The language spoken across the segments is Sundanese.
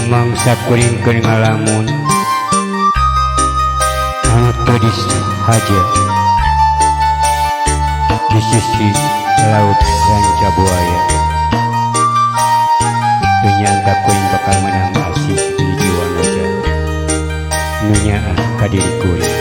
mangsa kuringkeun ngalamun anu teulis haja di sisi laut Ranca Buaya. Teu nyangka kuring bakal menang asih di jiwa naga nu nyaah ka diri kuring.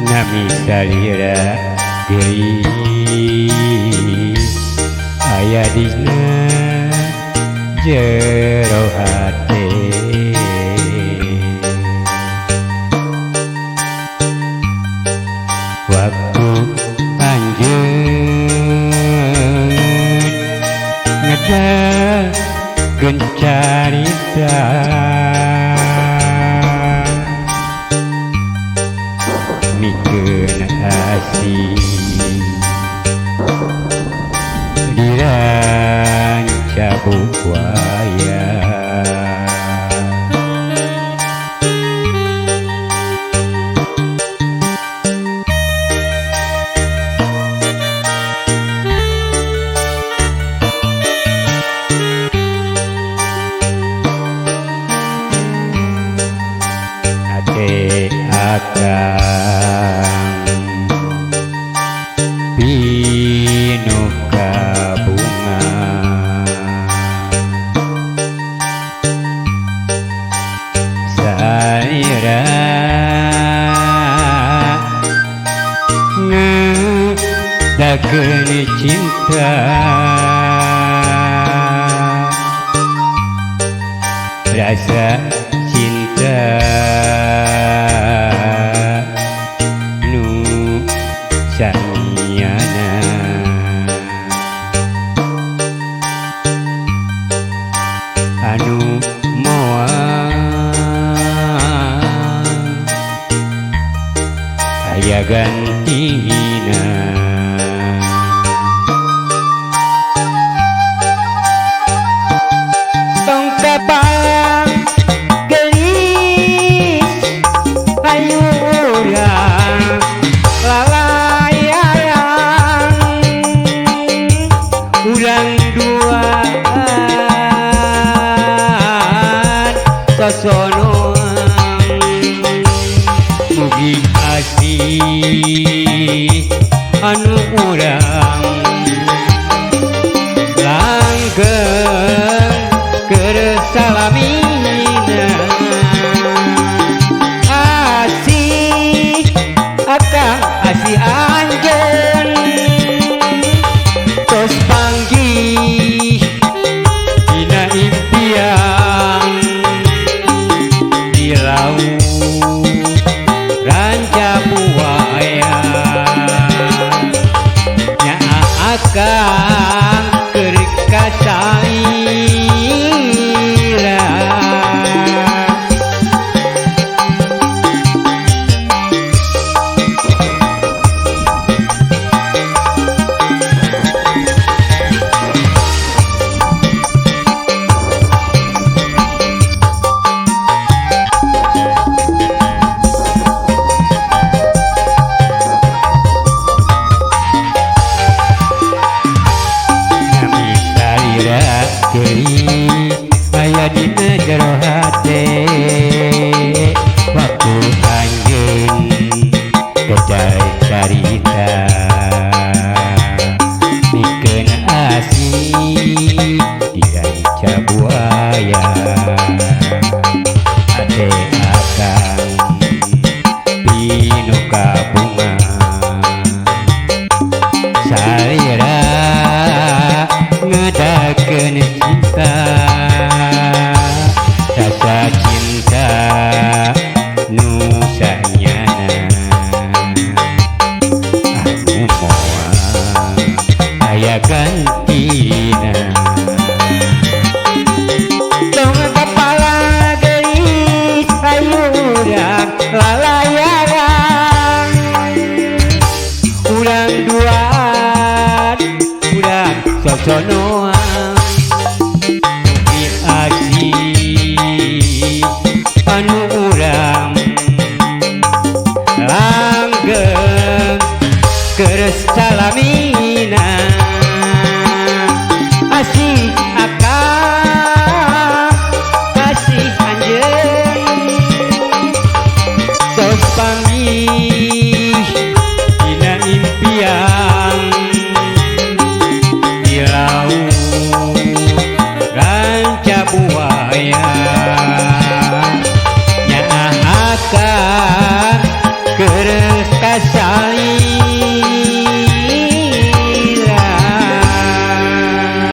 Nami salira geuih aya dina jero hate, waktu panjeun ngedakeun carita mikeun asih di Ranca Buaya. Ade akang pinuka bunga salira ngadakeun cinta rasa cinta nu saiyana anu moal aya gantina. Tong kapang gelis ayu urang lalayaran urang duaan sosonoan mugi asih anu urang langgeng keur salamina asih akang asih anjeun tos panggih dina impian di laut Ranca Buaya. Nyaah akang keur kasaira aya dina jero hate, waktu anjeun kejar carita mikeun asih di Ranca Buaya. Ade akang pinuka bunga salira ngadakeun cinta